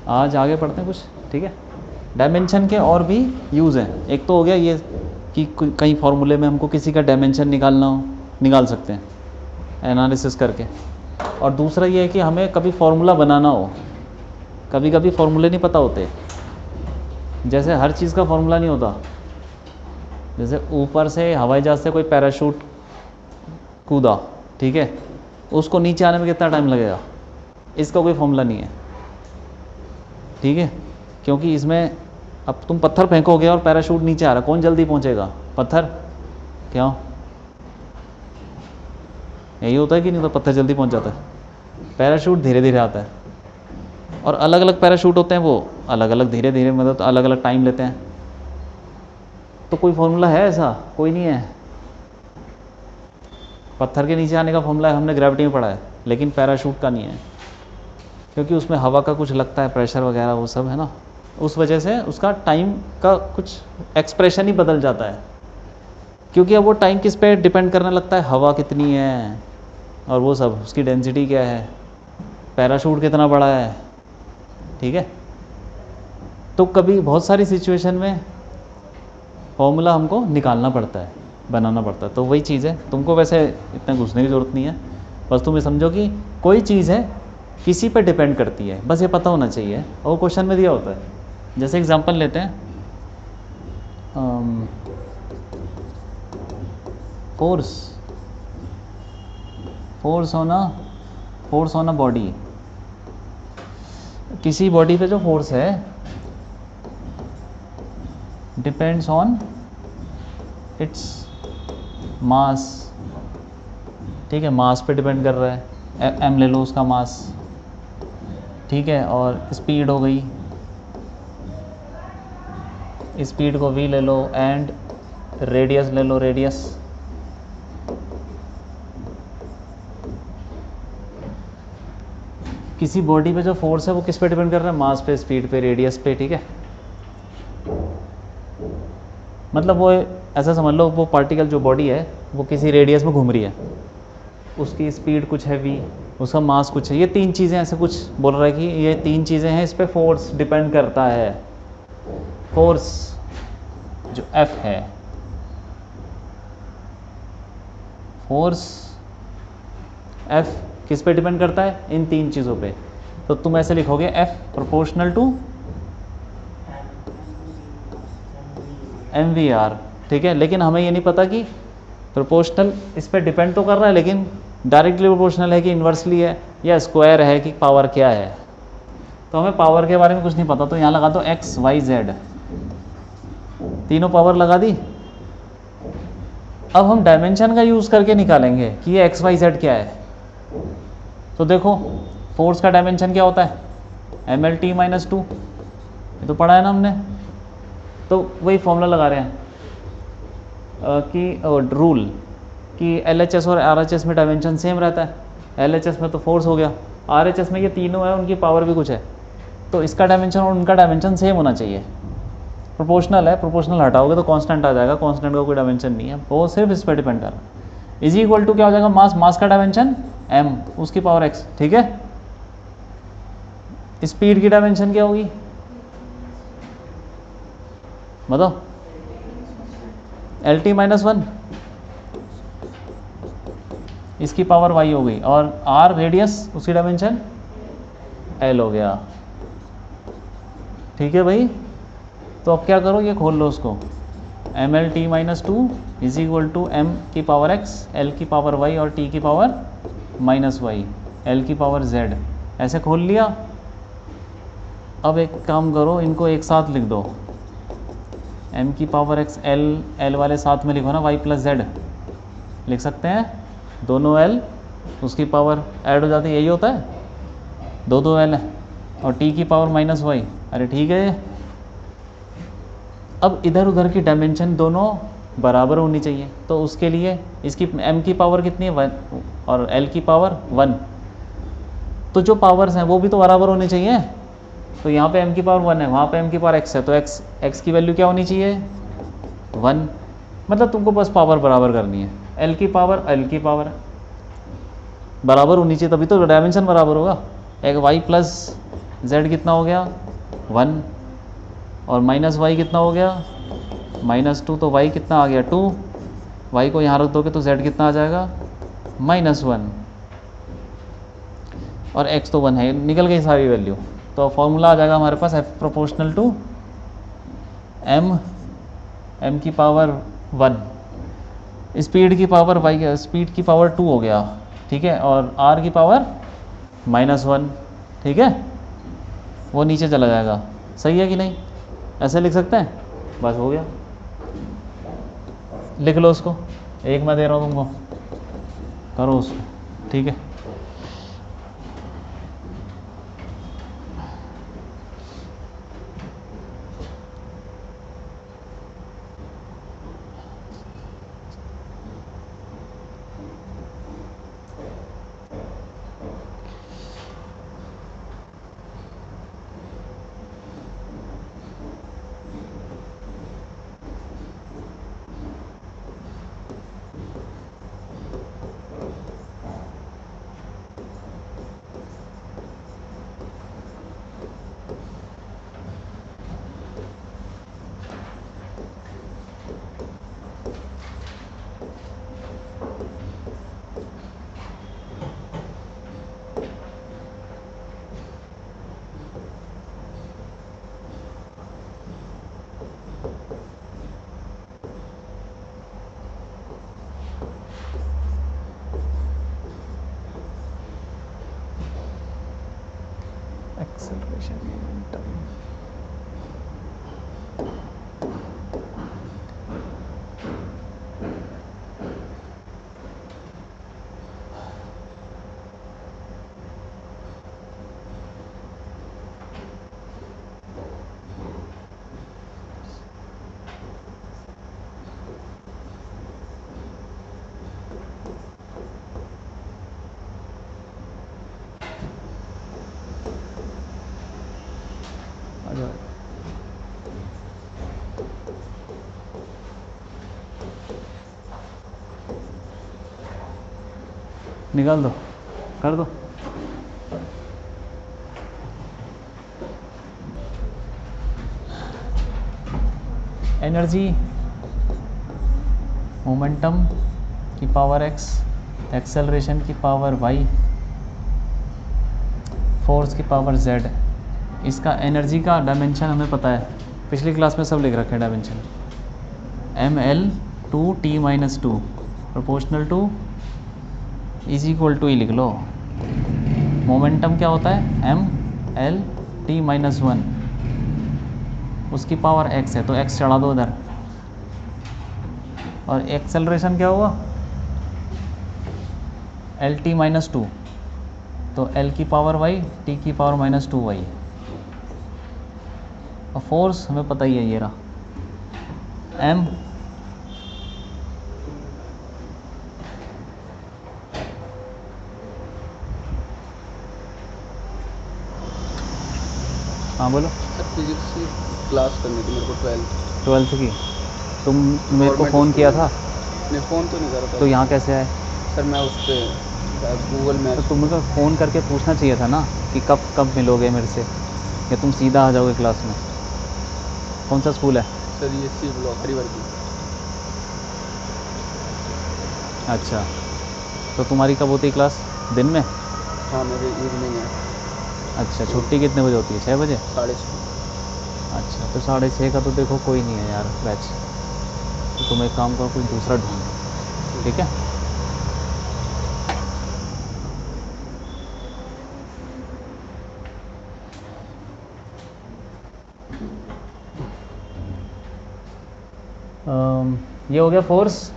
आज आगे पढ़ते हैं कुछ, ठीक है। डायमेंशन के और भी यूज़ हैं। एक तो हो गया ये कि कई फार्मूले में हमको किसी का डायमेंशन निकालना हो, निकाल सकते हैं एनालिसिस करके। और दूसरा ये है कि हमें कभी फार्मूला बनाना हो, कभी कभी फार्मूले नहीं पता होते, जैसे हर चीज़ का फार्मूला नहीं होता। जैसे ऊपर से हवाई जहाज़ से कोई पैराशूट कूदा, ठीक है, उसको नीचे आने में कितना टाइम लगेगा, इसका कोई फॉर्मूला नहीं है, ठीक है। क्योंकि इसमें अब तुम पत्थर फेंकोगे और पैराशूट नीचे आ रहा, कौन जल्दी पहुंचेगा, पत्थर? क्यों? यही होता है कि नहीं? तो पत्थर जल्दी पहुंच जाता है, पैराशूट धीरे धीरे आता है। और अलग अलग पैराशूट होते हैं, वो अलग अलग धीरे धीरे, मतलब तो अलग अलग टाइम लेते हैं। तो कोई फॉर्मूला है ऐसा? कोई नहीं है। पत्थर के नीचे आने का फॉर्मूला हमने ग्रेविटी में पढ़ा है, लेकिन पैराशूट का नहीं है, क्योंकि उसमें हवा का कुछ लगता है, प्रेशर वगैरह वो सब है ना, उस वजह से उसका टाइम का कुछ एक्सप्रेशन ही बदल जाता है। क्योंकि अब वो टाइम किस पे डिपेंड करने लगता है, हवा कितनी है और वो सब, उसकी डेंसिटी क्या है, पैराशूट कितना बड़ा है, ठीक है। तो कभी बहुत सारी सिचुएशन में फॉर्मूला हमको निकालना पड़ता है, बनाना पड़ता है। तो वही चीज़ है, तुमको वैसे इतना घुसने की ज़रूरत नहीं है, बस तुम ये समझो कि कोई चीज़ है किसी पे डिपेंड करती है, बस ये पता होना चाहिए। और क्वेश्चन में दिया होता है। जैसे एग्जांपल लेते हैं, फोर्स ऑन अ बॉडी। किसी बॉडी पे जो फोर्स है डिपेंड्स ऑन इट्स मास, ठीक है, मास पे डिपेंड कर रहा है, एम ले लो उसका मास, ठीक है। और स्पीड हो गई, स्पीड को v ले लो, एंड रेडियस ले लो, रेडियस। किसी बॉडी पे जो फोर्स है वो किस पे डिपेंड कर रहा है, मास पे, स्पीड पे, रेडियस पे, ठीक है। मतलब वो ऐसा समझ लो, वो पार्टिकल जो बॉडी है वो किसी रेडियस में घूम रही है, उसकी स्पीड कुछ है v, उसका मास कुछ है, ये तीन चीज़ें ऐसे कुछ बोल रहा है कि ये तीन चीज़ें हैं, इस पर फोर्स डिपेंड करता है। फोर्स जो F है, फोर्स F किस पे डिपेंड करता है, इन तीन चीज़ों पे। तो तुम ऐसे लिखोगे F प्रोपोर्शनल टू mvr, ठीक है। लेकिन हमें ये नहीं पता कि प्रोपोर्शनल इस पे डिपेंड तो कर रहा है, लेकिन डायरेक्टली प्रोपोर्शनल है कि इन्वर्सली है या स्क्वायर है कि पावर क्या है। तो हमें पावर के बारे में कुछ नहीं पता, तो यहाँ लगा दो x y z, तीनों पावर लगा दी। अब हम डायमेंशन का यूज़ करके निकालेंगे कि ये x y z क्या है। तो देखो, फोर्स का डायमेंशन क्या होता है, mlt-2, ये तो पढ़ा है ना हमने। तो वही फॉर्मूला लगा रहे हैं कि रूल कि LHS और RHS में डायमेंशन सेम रहता है। LHS में तो फोर्स हो गया, RHS में ये तीनों है, उनकी पावर भी कुछ है, तो इसका डायमेंशन और उनका डायमेंशन सेम होना चाहिए। प्रोपोर्शनल है, प्रोपोर्शनल हटाओगे तो कांस्टेंट आ जाएगा, कांस्टेंट का कोई डायमेंशन नहीं है, वो सिर्फ इस पर डिपेंड कर रहा है। इज इक्वल टू क्या हो जाएगा, मास का डायमेंशन m, उसकी पावर x, ठीक है। स्पीड की डायमेंशन क्या होगी बताओ, LT-1, इसकी पावर y हो गई, और r रेडियस, उसकी डायमेंशन l हो गया, ठीक है भाई। तो अब क्या करो, ये खोल लो उसको, mlt-2 is equal to m की पावर x, l की पावर y और t की पावर -y, l की पावर z, ऐसे खोल लिया। अब एक काम करो, इनको एक साथ लिख दो, m की पावर x, l वाले साथ में लिखो ना, y प्लस z लिख सकते हैं, दोनों l उसकी पावर ऐड हो जाती है, यही होता है, दो l है, और t की पावर -y, अरे ठीक है। अब इधर उधर की डायमेंशन दोनों बराबर होनी चाहिए, तो उसके लिए इसकी m की पावर कितनी है 1 और l की पावर 1, तो जो पावर्स हैं वो भी तो बराबर होनी चाहिए। तो यहाँ पे m की पावर 1 है, वहाँ पे m की पावर x है, तो x की वैल्यू क्या होनी चाहिए 1। मतलब तुमको बस पावर बराबर करनी है, l की पावर बराबर होनी चाहिए, तभी तो डायमेंशन बराबर होगा। एक y प्लस z कितना हो गया 1, और माइनस वाई कितना हो गया -2, तो y कितना आ गया 2, y को यहाँ रख दोगे तो z कितना आ जाएगा -1, और x तो 1 है, निकल गई सारी वैल्यू। तो फॉर्मूला आ जाएगा हमारे पास f प्रोपोर्शनल टू m की पावर 1, स्पीड की पावर y, स्पीड की पावर 2 हो गया, ठीक है, और r की पावर -1, ठीक है, वो नीचे चला जाएगा। सही है कि नहीं? ऐसे लिख सकते हैं, बस हो गया। लिख लो उसको, एक मैं दे रहा हूँ तुमको, करो उसको, ठीक है। एक्सेलरेशन मोमेंटम, निकाल दो, कर दो। एनर्जी मोमेंटम की पावर x, एक्सेलरेशन की पावर y, फोर्स की पावर z। इसका एनर्जी का डायमेंशन हमें पता है, पिछली क्लास में सब लिख रखे हैं डायमेंशन, ml/2t-2 प्रोपोर्शनल टू =, लिख लो। मोमेंटम क्या होता है ml/t-1, उसकी पावर x है तो x चढ़ा दो उधर, और एक्सेलरेशन क्या हुआ lt-2, तो l की पावर y, t की पावर -2y, और फोर्स हमें पता ही है, ये रहा m हाँ बोलो। सर फिजिक्स की क्लास करनी थी मेरे को 12th की, तुम मेरे को फ़ोन किया था? नहीं, फ़ोन तो नहीं करा था। तो यहाँ कैसे आए? सर मैं उस पर गूगल तो मैप। तुम को फ़ोन करके पूछना चाहिए था ना कि कब मिलोगे मेरे से, या तुम सीधा आ जाओगे क्लास में। कौन सा स्कूल है? सर ये सी ब्लॉक हरिवर्दी। अच्छा, तो तुम्हारी कब होती है क्लास? दिन में? हाँ मेरी इवनिंग है। अच्छा, छुट्टी कितने बजे होती है? 6 बजे? 6:30। अच्छा, तो 6:30 का तो देखो कोई नहीं है यार बैच, तो तुम एक काम करो, कोई दूसरा ढूंढो, ठीक है। ये हो गया फोर्स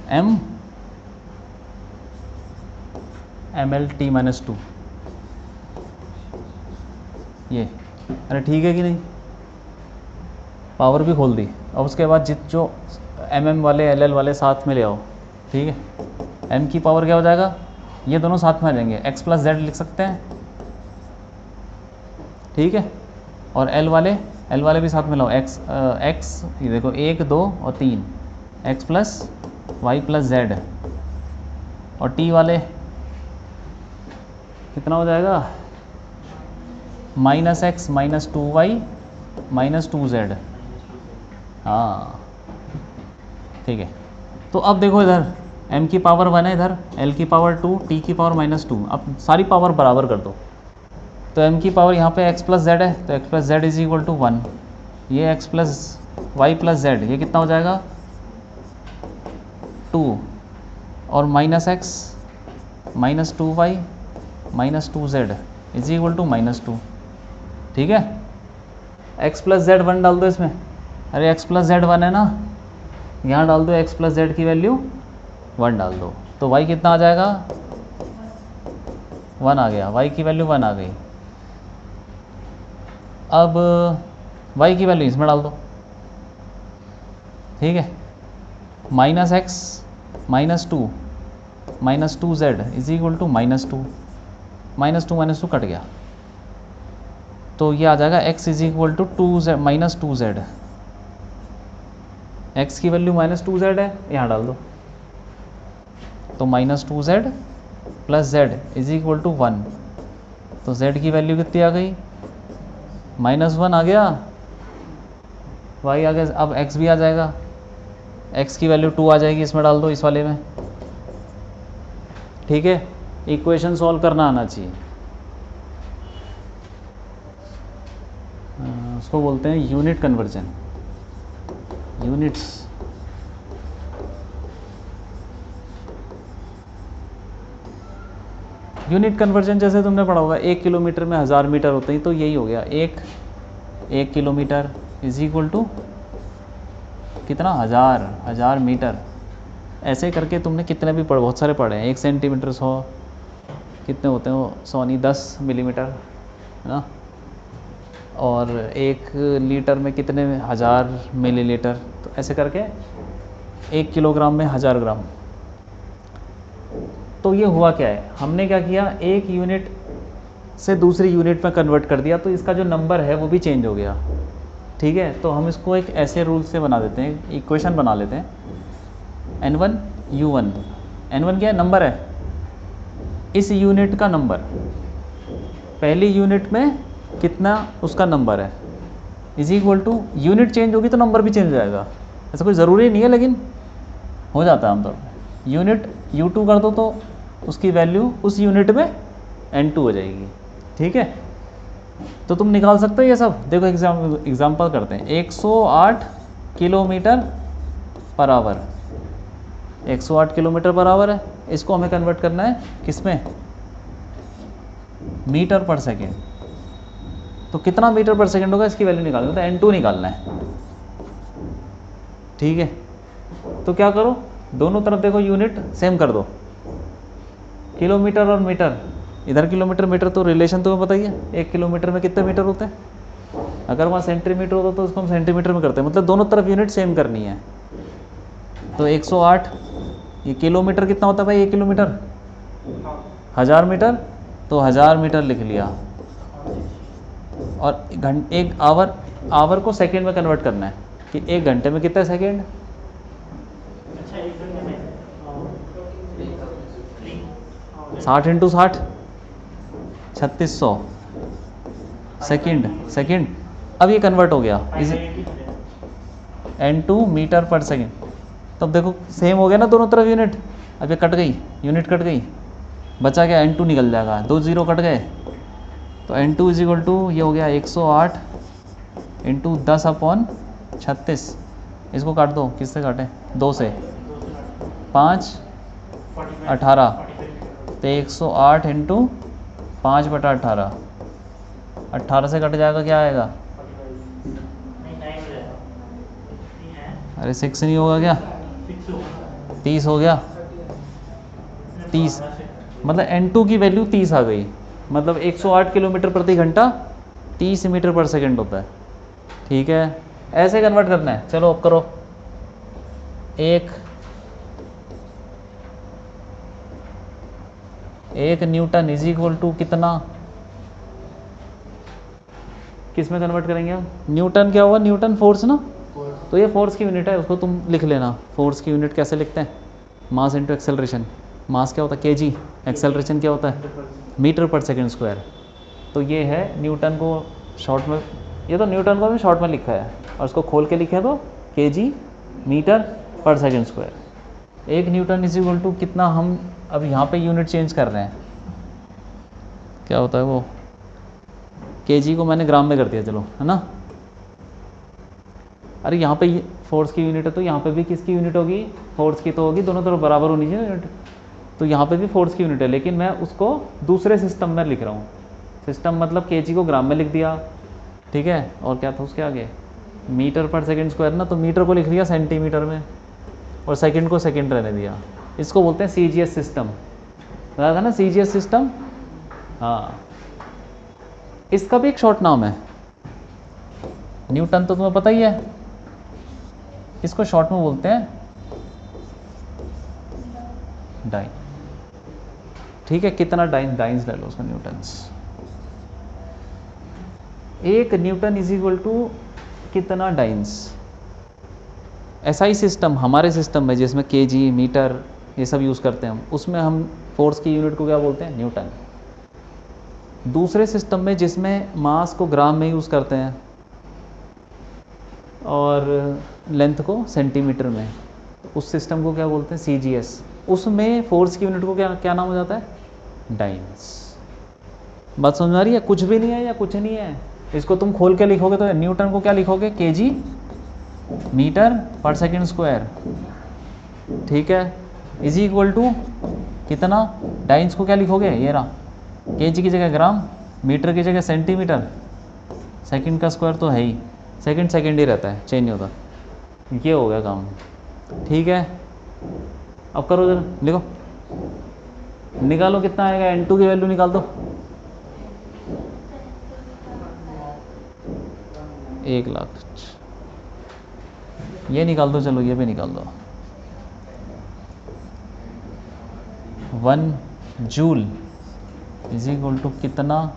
ml/t-2, ये, अरे ठीक है कि नहीं? पावर भी खोल दी। अब उसके बाद जो mm वाले ll वाले साथ में ले आओ, ठीक है। m की पावर क्या हो जाएगा, ये दोनों साथ में आ जाएंगे, x + z लिख सकते हैं, ठीक है। और l वाले भी साथ में लाओ, x ये देखो 1 2 और 3, x + y + z, और t वाले कितना हो जाएगा minus x minus 2y minus 2z। हाँ ठीक है। तो अब देखो इधर m की पावर 1 है, इधर l की पावर 2, t की पावर -2। अब सारी पावर बराबर कर दो। तो m की पावर यहाँ पे x प्लस जेड है, तो x plus z is equal to 1। ये x plus y plus z ये कितना हो जाएगा 2, और minus x minus 2y minus 2z is equal to -2। ठीक है। x प्लस जेड 1 डाल दो इसमें। अरे x प्लस जेड 1 है ना, यहाँ डाल दो x प्लस जेड की वैल्यू 1 डाल दो, तो y कितना आ जाएगा 1 आ गया, y की वैल्यू 1 आ गई। अब y की वैल्यू इसमें डाल दो। ठीक है। Minus x minus 2 minus 2z is equal to -2। -2 cut गया, तो ये आ जाएगा x is equal to 2z minus 2z। x की वैल्यू -2z है, यहाँ डाल दो, तो -2z plus z is equal to 1। तो z की वैल्यू कितनी आ गई -1 आ गया, y आ गया। अब x भी आ जाएगा, x की वैल्यू 2 आ जाएगी, इसमें डाल दो इस वाले में। ठीक है। इक्वेशन सॉल्व करना आना चाहिए, उसको बोलते हैं unit conversion, units. Unit conversion जैसे तुमने पढ़ा होगा 1 किलोमीटर में 1000 मीटर होते हैं, तो यही हो गया 1 किलोमीटर इज इक्वल टू कितना 1000 मीटर। ऐसे करके तुमने कितने भी बहुत सारे पढ़े हैं। 1 सेंटीमीटर 100 कितने होते हैं, वो 100 नहीं 10 मिलीमीटर है ना। और 1 लीटर में कितने 1000 मिलीलीटर, तो ऐसे करके 1 किलोग्राम में 1000 ग्राम। तो ये हुआ क्या है, हमने क्या किया, एक यूनिट से दूसरी यूनिट में कन्वर्ट कर दिया, तो इसका जो नंबर है वो भी चेंज हो गया। ठीक है। तो हम इसको एक ऐसे रूल से बना देते हैं, इक्वेशन बना लेते हैं। n1 u1, n1 क्या है, नंबर है, इस यूनिट का नंबर, पहली यूनिट में कितना उसका नंबर है, is equal to, unit change होगी तो नंबर भी चेंज हो जाएगा। ऐसा कोई ज़रूरी नहीं है, लेकिन हो जाता है आमतौर पर। यूनिट u2 कर दो तो उसकी वैल्यू उस यूनिट में n2 हो जाएगी। ठीक है। तो तुम निकाल सकते हो ये सब। देखो एग्जाम्पल करते हैं। 108 kilometre per hour, 108 kilometre per hour है, इसको हमें कन्वर्ट करना है किस में, मीटर पर सेकेंड। तो कितना मीटर पर सेकेंड होगा इसकी वैल्यू निकालनी, तो n2 निकालना है। ठीक है। तो क्या करो, दोनों तरफ देखो यूनिट सेम कर दो, किलोमीटर और मीटर। इधर किलोमीटर मीटर तो रिलेशन तुम्हें पता ही है, 1 किलोमीटर में कितने मीटर होते हैं। अगर वहाँ सेंटीमीटर होता तो उसको हम सेंटीमीटर में करते हैं, मतलब दोनों तरफ यूनिट सेम करनी है। तो 108, ये किलोमीटर कितना होता है भाई, 1 किलोमीटर 1000 मीटर, तो 1000 मीटर लिख लिया। और एक आवर को सेकेंड में कन्वर्ट करना है कि 1 घंटे में कितने सेकेंड, 60 इंटू 60 3600 सेकेंड। अब ये कन्वर्ट हो गया n2 मीटर पर सेकेंड। तब देखो सेम हो गया ना दोनों तरफ यूनिट। अब ये कट गई, यूनिट कट गई, बचा क्या n2 निकल जाएगा, 2 0 कट गए, तो n2 इज इक्वल टू ये हो गया 108 इंटू 10/36। इसको काट दो, किससे काटें, 2 से, 5 18, तो 108 इंटू 5/18, 18 से कट जाएगा, क्या आएगा, अरे 6 नहीं होगा क्या, 30 हो गया, 30, मतलब n2 की वैल्यू 30 आ गई। मतलब 108 किलोमीटर प्रति घंटा 30 मीटर पर सेकेंड होता है। ठीक है। ऐसे कन्वर्ट करना है। चलो अब करो। एक न्यूटन इज इक्वल टू कितना, किस में कन्वर्ट करेंगे हम, न्यूटन क्या हुआ, न्यूटन फोर्स ना, तो ये फोर्स की यूनिट है, उसको तुम लिख लेना। फोर्स की यूनिट कैसे लिखते हैं, मास इंटू एक्सेलरेशन। मास क्या होता है, केजी, एक्सेलरेशन क्या होता है, मीटर पर सेकेंड स्क्वायर। तो ये है न्यूटन को शॉर्ट में, ये तो न्यूटन को भी शॉर्ट में लिखा है और उसको खोल के लिखे तो केजी मीटर पर सेकंड स्क्वायर। एक न्यूटन इज इक्वल टू कितना, हम अब यहाँ पे यूनिट चेंज कर रहे हैं, क्या होता है वो, केजी को मैंने ग्राम में कर दिया, चलो है ना। अरे यहाँ पे फोर्स की यूनिट है तो यहाँ पे भी किसकी यूनिट होगी, फोर्स की तो होगी, दोनों तरफ बराबर होनी चाहिए यूनिट। तो यहाँ पे भी फोर्स की यूनिट है, लेकिन मैं उसको दूसरे सिस्टम में लिख रहा हूँ। सिस्टम मतलब केजी को ग्राम में लिख दिया, ठीक है, और क्या था उसके आगे, मीटर पर सेकंड स्क्वायर ना, तो मीटर को लिख लिया सेंटीमीटर में और सेकंड को सेकंड रहने दिया। इसको बोलते हैं सीजीएस सिस्टम, बताया था ना सीजीएस सिस्टम। हाँ, इसका भी एक शॉर्ट नाम है, न्यूटन तो तुम्हें पता ही है, इसको शॉर्ट में बोलते हैं डाइन। ठीक है, कितना डाइन, डाइन्स ले लो उसका, न्यूटन्स। एक न्यूटन इज इक्वल टू कितना डाइन्स। एसआई सिस्टम, हमारे सिस्टम में जिसमें केजी मीटर ये सब यूज़ करते हैं हम, उसमें हम फोर्स की यूनिट को क्या बोलते हैं, न्यूटन। दूसरे सिस्टम में जिसमें मास को ग्राम में यूज़ करते हैं और लेंथ को सेंटीमीटर में, उस सिस्टम को क्या बोलते हैं, सीजीएस। उसमें फोर्स की यूनिट को क्या क्या नाम हो जाता है, डाइन्स। बात समझ आ रही है, कुछ भी नहीं है या कुछ नहीं है, इसको तुम खोल के लिखोगे तो न्यूटन को क्या लिखोगे, केजी मीटर पर सेकंड स्क्वायर, ठीक है, इज इक्वल टू कितना, डाइन्स को क्या लिखोगे, ये रहा, केजी की जगह ग्राम, मीटर की जगह सेंटीमीटर, सेकंड का स्क्वायर तो है ही, सेकंड सेकंड ही रहता है, चेंज नहीं होता। ये हो गया काम, ठीक है। अब करो जरा, लिखो, निकालो कितना आएगा, n2 की वैल्यू निकाल दो। 1,00,000, ये निकाल दो, चलो ये भी निकाल दो। 1 जूल इज इक्वल टू कितना,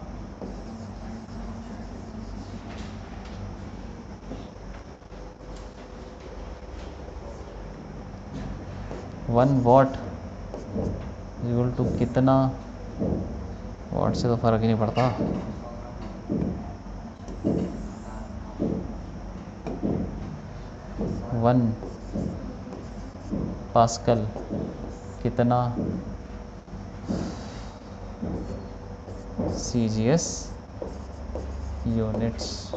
1 वॉट इज इक्वल टू कितना, वॉट से तो फर्क ही नहीं पड़ता, 1 पास्कल कितना, सीजीएस यूनिट्स।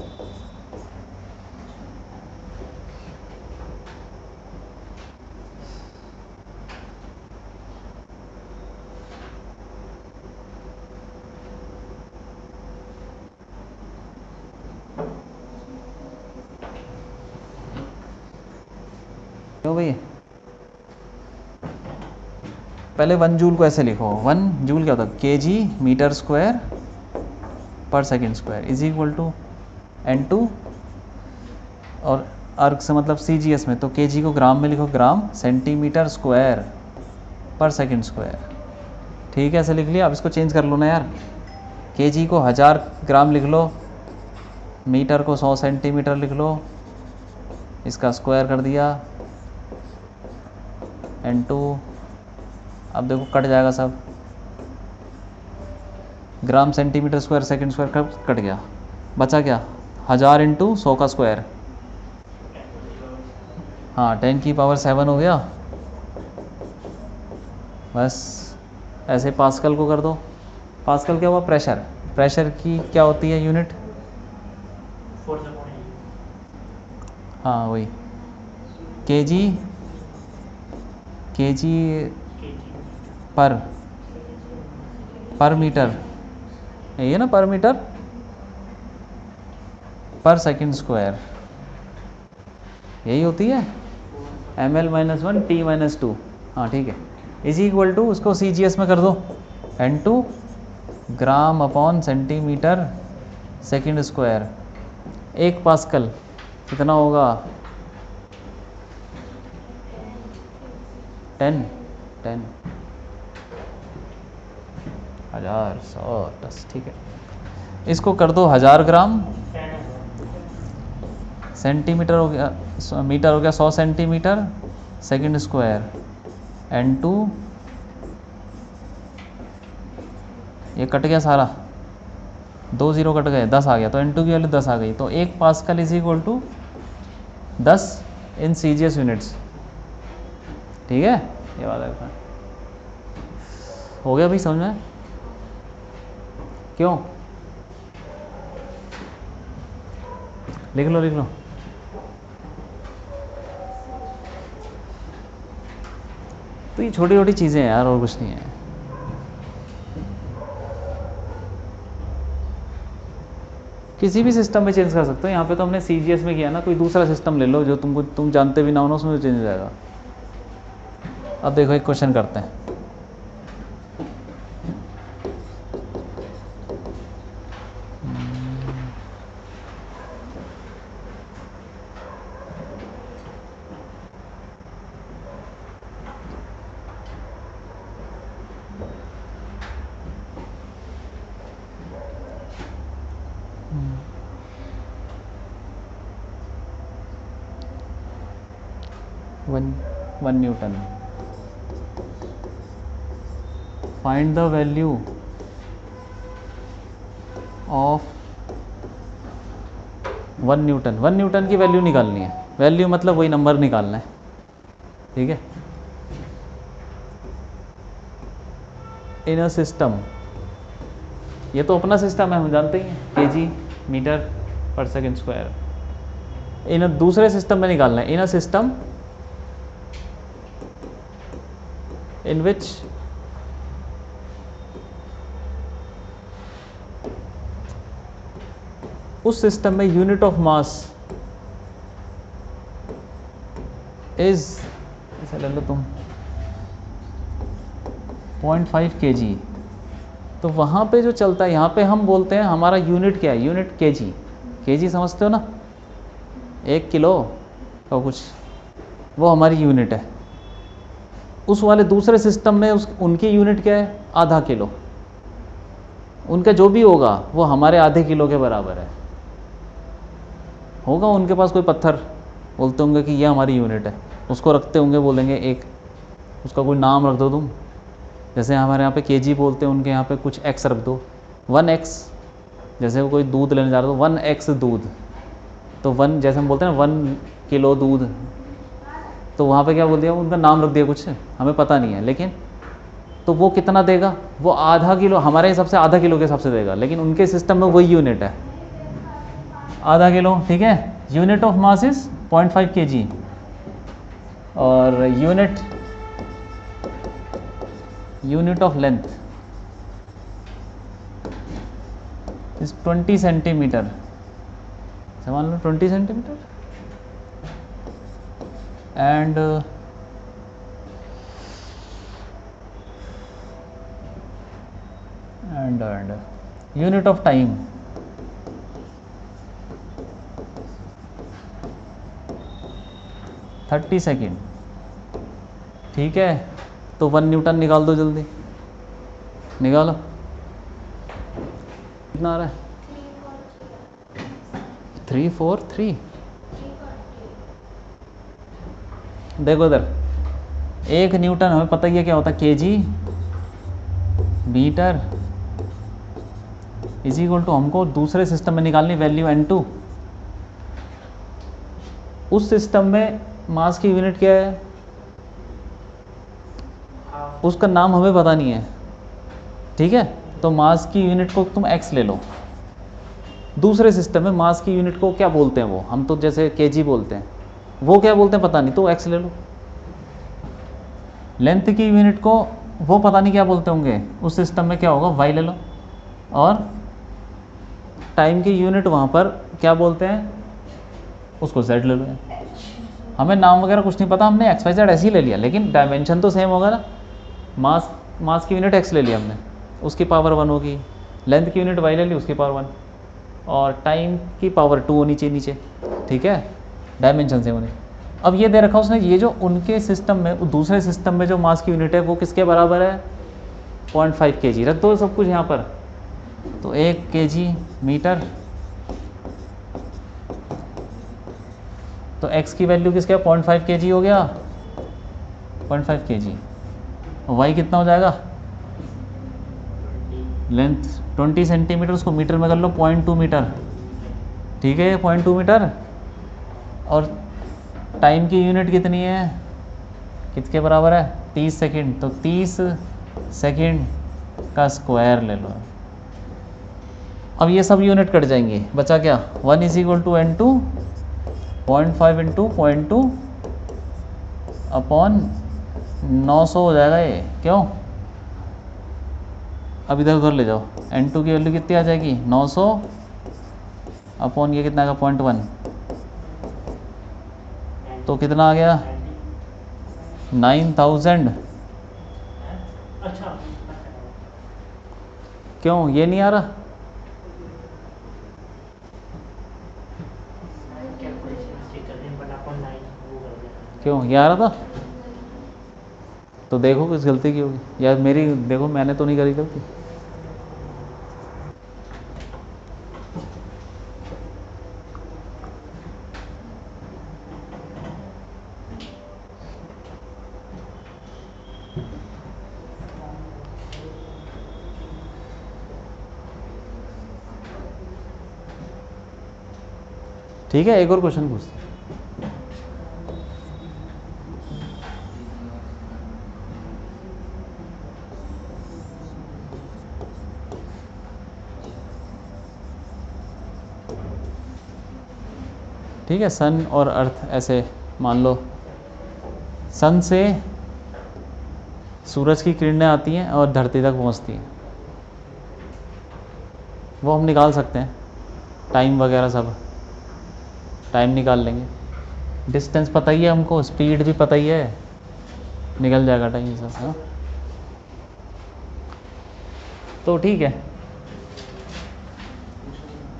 क्यों भैया, पहले 1 जूल को ऐसे लिखो, 1 जूल क्या होता है, केजी मीटर स्क्वायर पर second square is equal to n2, और अर्ग से मतलब सीजीएस में, तो केजी को ग्राम में लिखो, ग्राम सेंटीमीटर स्क्वायर पर सेकंड स्क्वायर, ठीक है, ऐसे लिख लिया। अब इसको चेंज कर लो ना यार, केजी को 1000 ग्राम लिख लो, मीटर को 100 सेंटीमीटर लिख लो, इसका स्क्वायर कर दिया, n2, अब देखो कट जाएगा सब, gram centimetre square second square कब कट गया, बचा क्या, 1000 इंटू 100 का स्क्वायर, हाँ 10 की पावर 7 हो गया। बस ऐसे पास्कल को कर दो, पास्कल क्या हुआ, प्रेशर, प्रेशर की क्या होती है यूनिट, हाँ वही, केजी, केजी पर मीटर, यही है ना, पर मीटर पर सेकंड स्क्वायर, यही होती है, ml -1 t -2, हाँ ठीक है, इज इक्वल टू, उसको CGS में कर दो, n2 ग्राम upon centimetre second square, 1 pascal कितना होगा, 10 1000 100 10, ठीक है, इसको कर दो 1000 ग्राम, सेंटीमीटर हो गया, मीटर हो गया 100 सेंटीमीटर सेकंड स्क्वायर, n2, ये कट गया सारा, 2 0 कट गए, 10 आ गया, तो N2 की वैल्यू 10 आ गई। तो 1 pascal is equal to 10 in CGS units. ठीक है, ये बात है। हो गया भाई, समझ में? क्यों? लिख लो लिख लो। तो ये छोटी छोटी चीज़ें हैं यार, और कुछ नहीं है। किसी भी सिस्टम में चेंज कर सकते हो। यहाँ पे तो हमने सीजीएस में किया ना, कोई दूसरा सिस्टम ले लो जो तुम जानते भी ना हो, उसमें चेंज हो जाएगा। अब देखो एक क्वेश्चन करते हैं। One Newton, find the value of 1 Newton. 1 Newton की वैल्यू निकालनी है। वैल्यू मतलब वही नंबर निकालना है, ठीक है। इन अ सिस्टम, ये तो अपना सिस्टम है, हम जानते ही हैं, केजी मीटर पर सेकेंड स्क्वायर। इन दूसरे सिस्टम में निकालना है। इन अ सिस्टम in which उस सिस्टम में यूनिट ऑफ मास इज, ऐसा ले लो तुम, 0.5 kg। तो वहाँ पे जो चलता है, यहाँ पे हम बोलते हैं हमारा यूनिट क्या है, यूनिट केजी। केजी समझते हो ना, 1 किलो का कुछ, वो हमारी यूनिट है। उस वाले दूसरे सिस्टम में उनकी यूनिट क्या है, आधा किलो। उनका जो भी होगा वो हमारे आधे किलो के बराबर है। होगा उनके पास कोई पत्थर, बोलते होंगे कि ये हमारी यूनिट है, उसको रखते होंगे, बोलेंगे एक, उसका कोई नाम रख दो तुम। जैसे हमारे यहाँ पे केजी बोलते हैं, उनके यहाँ पे कुछ एक्स रख दो, 1x। जैसे वो कोई दूध लेने जा रहा है तो 1x दूध, तो 1, जैसे हम बोलते हैं 1 किलो दूध, तो वहाँ पे क्या बोल दिया, उनका नाम रख दिया कुछ, हमें पता नहीं है। लेकिन तो वो कितना देगा, वो आधा किलो, हमारे हिसाब से आधा किलो के हिसाब से देगा, लेकिन उनके सिस्टम में वही यूनिट है, आधा किलो। ठीक है, unit of mass is 0.5 kg और unit of length is 20 centimetre. मान लो 20 centimetre. And unit of time thirty second. ठीक है, तो 1 न्यूटन निकाल दो, जल्दी निकालो। कितना आ रहा है, 343। देखो इधर, 1 न्यूटन हमें पता ही है क्या होता है, kg metre is equal to, हमको दूसरे सिस्टम में निकालनी वैल्यू N2। उस सिस्टम में मास की यूनिट क्या है, उसका नाम हमें पता नहीं है। ठीक है, तो मास की यूनिट को तुम x ले लो। दूसरे सिस्टम में मास की यूनिट को क्या बोलते हैं, वो हम तो जैसे केजी बोलते हैं, वो क्या बोलते हैं पता नहीं, तो x ले लो। लेंथ की यूनिट को वो पता नहीं क्या बोलते होंगे, उस सिस्टम में क्या होगा, y ले लो। और टाइम की यूनिट वहाँ पर क्या बोलते हैं, उसको z ले लो। हमें नाम वगैरह कुछ नहीं पता, हमने XYZ ऐसे ही ले लिया, लेकिन डायमेंशन तो सेम होगा ना। मास की यूनिट x ले लिया हमने, उसकी पावर 1 होगी। लेंथ की यूनिट y ले ली, उसकी पावर 1। और टाइम की पावर 2 होनी चाहिए नीचे। ठीक है, डायमेंशन सेम होने। अब ये दे रखा उसने, ये जो उनके सिस्टम में, दूसरे सिस्टम में जो मास की यूनिट है वो किसके बराबर है, 0.5 kg। रख दो सब कुछ यहाँ पर, तो 1 kg मीटर, तो x की वैल्यू किसका 0.5 kg हो गया, 0.5 kg। और y कितना हो जाएगा, लेंथ 20 सेंटीमीटर, उसको मीटर में कर लो 0.2 मीटर, ठीक है 0.2 मीटर। और टाइम की यूनिट कितनी है, किसके बराबर है, 30 सेकंड, तो 30 सेकंड का स्क्वायर ले लो। अब ये सब यूनिट कट जाएंगे, बचा क्या, 1 is equal to n2 0.5 into 0.2 upon 900 हो जाएगा ये, क्यों, अब इधर उधर ले जाओ, n2 की वैल्यू कितनी आ जाएगी 900 अपॉन ये कितना आएगा 0.1, तो कितना आ गया 9000। क्यों ये नहीं आ रहा, क्यों ये आ रहा था, तो देखो किस गलती की होगी, या मेरी, देखो मैंने तो नहीं करी गलती। ठीक है, एक और क्वेश्चन पूछते हैं। ठीक है, सन और अर्थ ऐसे मान लो, सन से सूरज की किरणें आती हैं और धरती तक पहुंचती हैं, वो हम निकाल सकते हैं, टाइम वगैरह सब टाइम निकाल लेंगे, डिस्टेंस पता ही है हमको, स्पीड भी पता ही है, निकल जाएगा टाइम सब, हाँ। तो ठीक है,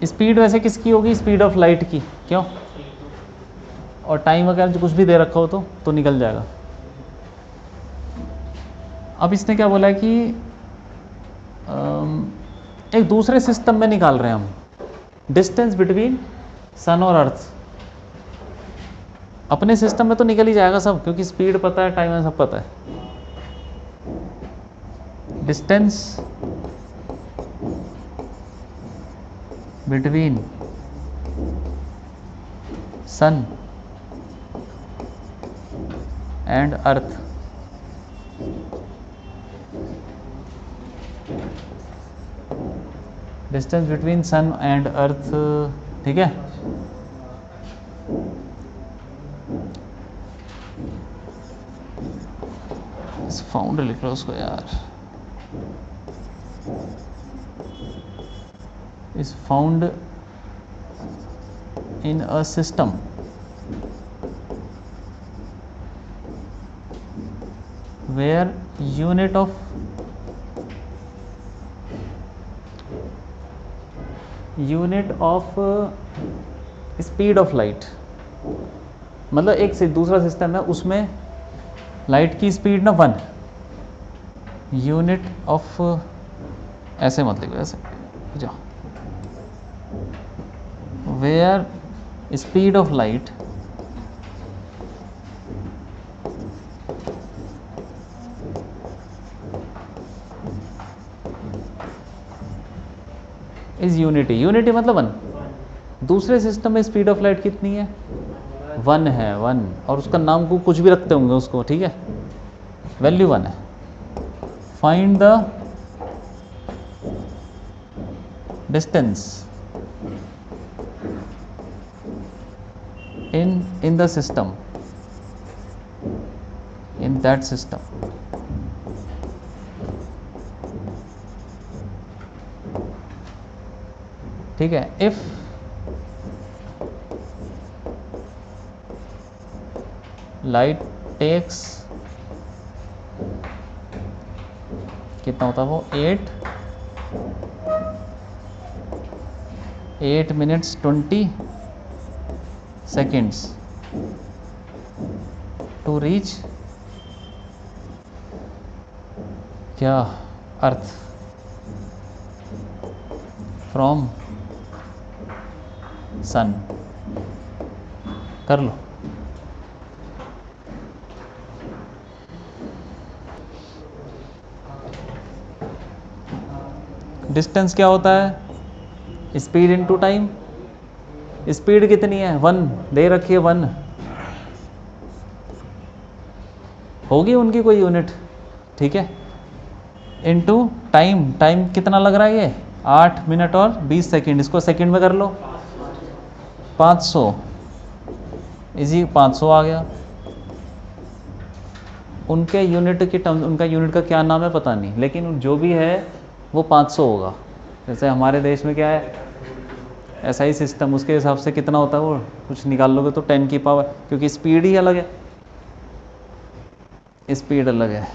स्पीड वैसे किसकी होगी, स्पीड ऑफ लाइट की, क्यों, और टाइम वगैरह जो कुछ भी दे रखा हो तो निकल जाएगा। अब इसने क्या बोला है कि एक दूसरे सिस्टम में निकाल रहे हैं हम, डिस्टेंस बिटवीन सन और अर्थ। अपने सिस्टम में तो निकल ही जाएगा सब, क्योंकि स्पीड पता है, टाइम है, सब पता है। Distance between sun and earth, distance between sun and earth, ठीक है। इस फाउंड लिख लो उसको यार, is found in a system where unit of speed of light, मतलब एक से दूसरा सिस्टम है, उसमें लाइट की स्पीड ना 1, यूनिट ऑफ, ऐसे मतलब ऐसे जाओ, where speed of light is unity, unity मतलब 1, दूसरे सिस्टम में स्पीड ऑफ लाइट कितनी है 1 है, 1, और उसका नाम को कुछ भी रखते होंगे उसको, ठीक है, वैल्यू 1 है। Find the distance in the system, in that system, ठीक है। इफ लाइट टेक्स, कितना होता है वो, 8 minutes 20 seconds to reach क्या, अर्थ फ्रॉम सन, कर लो। डिस्टेंस क्या होता है? Speed into time. स्पीड कितनी है? 1 दे रखी है, 1 होगी उनकी कोई यूनिट, ठीक है, इनटू टाइम। टाइम कितना लग रहा है? ये 8 मिनट और 20 सेकंड। इसको सेकंड में कर लो, 500 इजी 500 आ गया। उनके यूनिट की टर्म, उनका यूनिट का क्या नाम है पता नहीं, लेकिन जो भी है वो 500 होगा। जैसे हमारे देश में क्या है, ऐसा ही सिस्टम, उसके हिसाब से कितना होता है वो कुछ निकाल लोगे तो 10 की पावर, क्योंकि स्पीड ही अलग है, स्पीड अलग है।